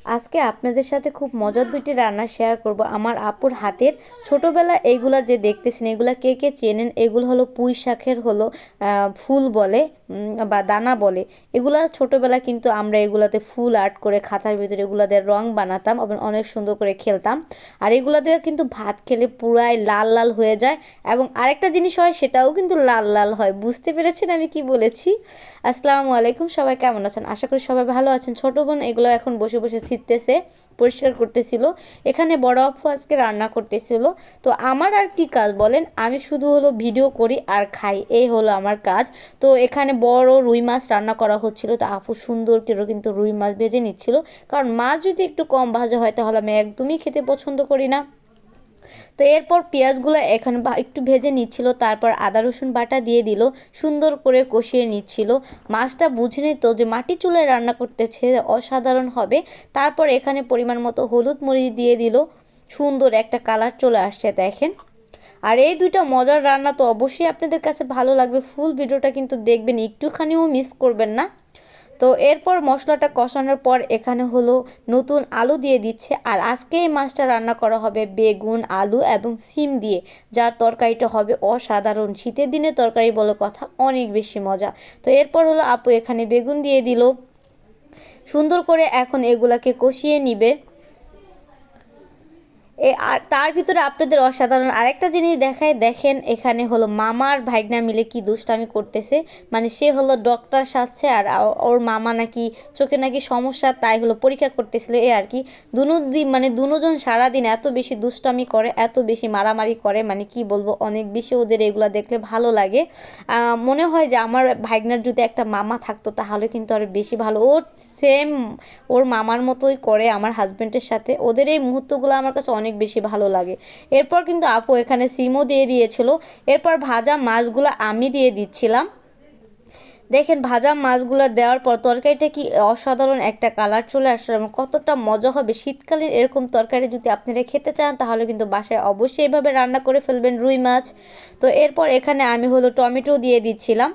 আজকে আপনাদের সাথে খুব মজার দুটি রান্না শেয়ার করব আমার আপুর হাতের। ছোটবেলা এইগুলা যে দেখতেছেন এগুলা কে কে চেনেন, এগুলো হলো পুঁই শাকের হলো ফুল বলে বা দানা বলে। এগুলা ছোটবেলা কিন্তু আমরা এগুলাতে ফুল আর্ট করে খাতার ভিতরে এগুলা দিয়ে রং বানাতাম এবং অনেক সুন্দর করে খেলতাম। আর এগুলা দিয়ে কিন্তু ভাত খেলে পুরাই লাল লাল হয়ে যায় এবং আরেকটা জিনিস হয় সেটাও কিন্তু লাল লাল হয়। বুঝতে পেরেছেন আমি কি বলেছি? আসসালামু আলাইকুম, সবাই কেমন আছেন? আশা করি সবাই ভালো আছেন। ছোট বোন এগুলো এখন বসে বসে ছিটতেছে, পরিষ্কার করতেছিল। এখানে বড় আপু আজকে রান্না করতেছিল। তো আমার আর কি কাজ বলেন, আমি শুধু হলো ভিডিও করি আর খাই, এই হলো আমার কাজ। তো এখানে বড় রুই মাছ রান্না করা হচ্ছিল, তো আপু সুন্দর করে কিন্তু রুই মাছ ভেজে নিচ্ছিল, কারণ মাছ যদি একটু কম ভাজা হয় তাহলে আমি একদমই খেতে পছন্দ করি না। তো এরপর পেঁয়াজগুলো এখন একটু ভেজে নিচ্ছিল, তারপর আদা রসুন বাটা দিয়ে দিল, সুন্দর করে কষিয়ে নিচ্ছিল। মাছটা বুঝে নিত যে মাটি চুলায় রান্না করতেছে, অসাধারণ হবে। তারপর এখানে পরিমাণ মতো হলুদ মরিচ দিয়ে দিল, সুন্দর একটা কালার চলে আসছে দেখেন। আর এই দুইটা মজার রান্না তো অবশ্যই আপনাদের কাছে ভালো লাগবে। ফুল ভিডিওটা কিন্তু দেখবেন, একটুখানিও মিস করবেন না। তো এরপর মশলাটা কষানোর পর এখানে হলো নতুন আলু দিয়ে দিচ্ছে। আর আজকে এই মাছটা রান্না করা হবে বেগুন, আলু এবং সিম দিয়ে, যার তরকারিটা হবে অসাধারণ। শীতের দিনে তরকারি বলে কথা, অনেক বেশি মজা। তো এরপর হলো আপু এখানে বেগুন দিয়ে দিল, সুন্দর করে এখন এগুলাকে কষিয়ে নিবে। আর তার ভিতরে আপনাদের অসাধারণ আরেকটা জিনিস দেখায়, দেখেন এখানে হলো মামার ভাইগনা মিলে কি দুষ্টামি করতেছে। মানে সে হলো ডক্টর সাজছে আর ওর মামা নাকি চোখে নাকি সমস্যা, তাই হলো পরীক্ষা করতেছিল এ আর কি। দুজন সারাদিন এত বেশি দুষ্টামি করে, এত বেশি মারামারি করে, মানে কি বলবো, অনেক বেশি ওদের এগুলা দেখলে ভালো লাগে। মনে হয় যে আমার ভাইগনার যদি একটা মামা থাকতো তাহলে কিন্তু আরও বেশি ভালো। ও সেম ওর মামার মতোই করে আমার হাজব্যান্ডের সাথে। ওদের এই মুহূর্তগুলো আমার কাছে অনেক বেশি ভালো লাগে। এরপর কিন্তু আপু এখানে সিমও দিয়ে দিয়েছিল। এরপর ভাজা মাছগুলো আমি দিয়ে দিচ্ছিলাম। দেখেন ভাজা মাছগুলো দেওয়ার পর তরকারিটা কি অসাধারণ একটা কালার চলে আসছে এবং কতটা মজা হবে। শীতকালীন এরকম তরকারি যদি আপনারা খেতে চান তাহলে কিন্তু বাসায় অবশ্যই এভাবে রান্না করে ফেলবেন রুই মাছ। তো এরপর এখানে আমি হলো টমেটো দিয়ে দিচ্ছিলাম।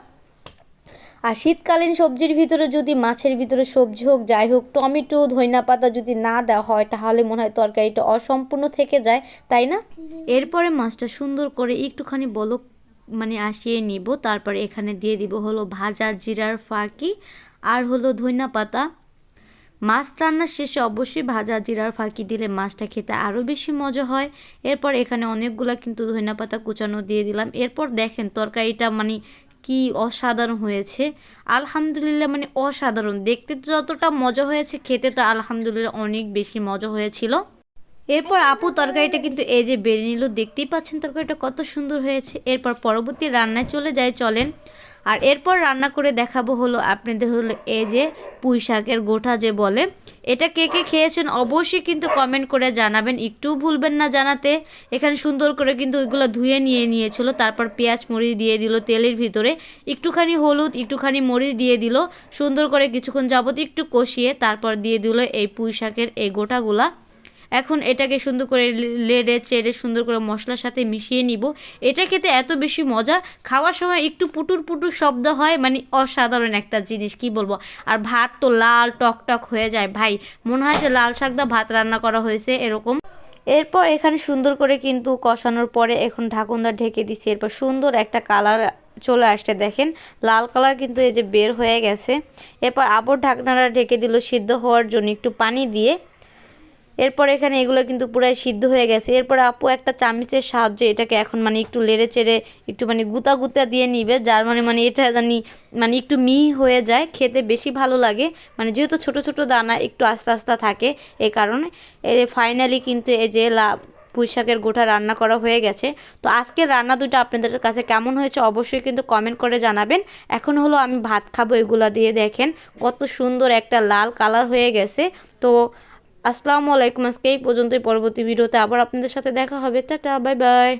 আর শীতকালীন সবজির ভিতরে যদি মাছের ভিতরে সবজি হোক যাই হোক, টমেটো ধইনা পাতা যদি না দেওয়া হয় তাহলে মনে হয় তরকারিটা অসম্পূর্ণ থেকে যায়, তাই না? এরপরে মাছটা সুন্দর করে একটুখানি বলক আসিয়ে নিব। তারপরে এখানে দিয়ে দিব হলো ভাজা জিরার ফাঁকি আর হলো ধইনা পাতা। মাছ রান্নার শেষে অবশ্যই ভাজা জিরার ফাঁকি দিলে মাছটা খেতে আরও বেশি মজা হয়। এরপর এখানে অনেকগুলা কিন্তু ধইনা পাতা কুচানো দিয়ে দিলাম। এরপর দেখেন তরকারিটা কি অসাধারণ হয়েছে। আলহামদুলিল্লাহ, অসাধারণ। দেখতে যতটা মজা হয়েছে, খেতে তো আলহামদুলিল্লাহ অনেক বেশি মজা হয়েছিল। এরপর আপু তরকারিটা কিন্তু এই যে বেড়ে নিল, দেখতেই পাচ্ছেন তরকারিটা কত সুন্দর হয়েছে। এরপর পরবর্তী রান্নায় চলে যায়, চলেন। আর এরপর রান্না করে দেখাবো হলো আপনাদের হলো এই যে পুঁই শাকের গোটা যে বলে, এটা কে কে খেয়েছেন অবশ্যই কিন্তু কমেন্ট করে জানাবেন, একটুও ভুলবেন না জানাতে। এখানে সুন্দর করে কিন্তু ওইগুলো ধুয়ে নিয়েছিল। তারপর পেঁয়াজ মরিচ দিয়ে দিল তেলের ভিতরে, একটুখানি হলুদ একটুখানি মরিচ দিয়ে দিল, সুন্দর করে কিছুক্ষণ যাবত একটু কষিয়ে তারপর দিয়ে দিল এই পুঁই শাকের এই গোটাগুলা। এখন এটাকে সুন্দর করে লেড়ে চেড়ে সুন্দর করে মশলার সাথে মিশিয়ে নিব। এটা খেতে এত বেশি মজা, খাওয়ার সময় একটু পুটুর পুটুর শব্দ হয়, অসাধারণ একটা জিনিস, কি বলবো। আর ভাত তো লাল টক টক হয়ে যায় ভাই, মনে হয় যে লাল শাক দা ভাত রান্না করা হয়েছে এরকম। এরপর এখানে সুন্দর করে কিন্তু কষানোর পরে এখন ঢাকনটা ঢেকে দিছি। এরপর সুন্দর একটা কালার চলে আসছে, দেখেন লাল কালার কিন্তু এই যে বের হয়ে গেছে। এরপর আবার ঢাকনাটা ঢেকে দিল সিদ্ধ হওয়ার জন্য একটু পানি দিয়ে। এরপর এখানে এগুলো কিন্তু পুরাই সিদ্ধ হয়ে গেছে। এরপর আপু একটা চামচের সাহায্যে এটাকে এখন একটু লেড়ে চেড়ে একটু গুতা গুতা দিয়ে নিবে, যার এটা একটু মিহি হয়ে যায়, খেতে বেশি ভালো লাগে। যেহেতু ছোট ছোট দানা একটু আস্তে আস্তে থাকে, এই কারণে ফাইনালি কিন্তু এই যে পুঁই শাকের গোটা রান্না করা হয়ে গেছে। তো আজকের রান্না দুটো আপনাদের কাছে কেমন হয়েছে অবশ্যই কিন্তু কমেন্ট করে জানাবেন। এখন হলো আমি ভাত খাবো এগুলা দিয়ে, দেখেন কত সুন্দর একটা লাল কালার হয়ে গেছে। তো আসসালামু আলাইকুম, আজকে এই পর্যন্তই। পরবর্তী ভিডিওতে আবার আপনাদের সাথে দেখা হবে। Tata, bye bye.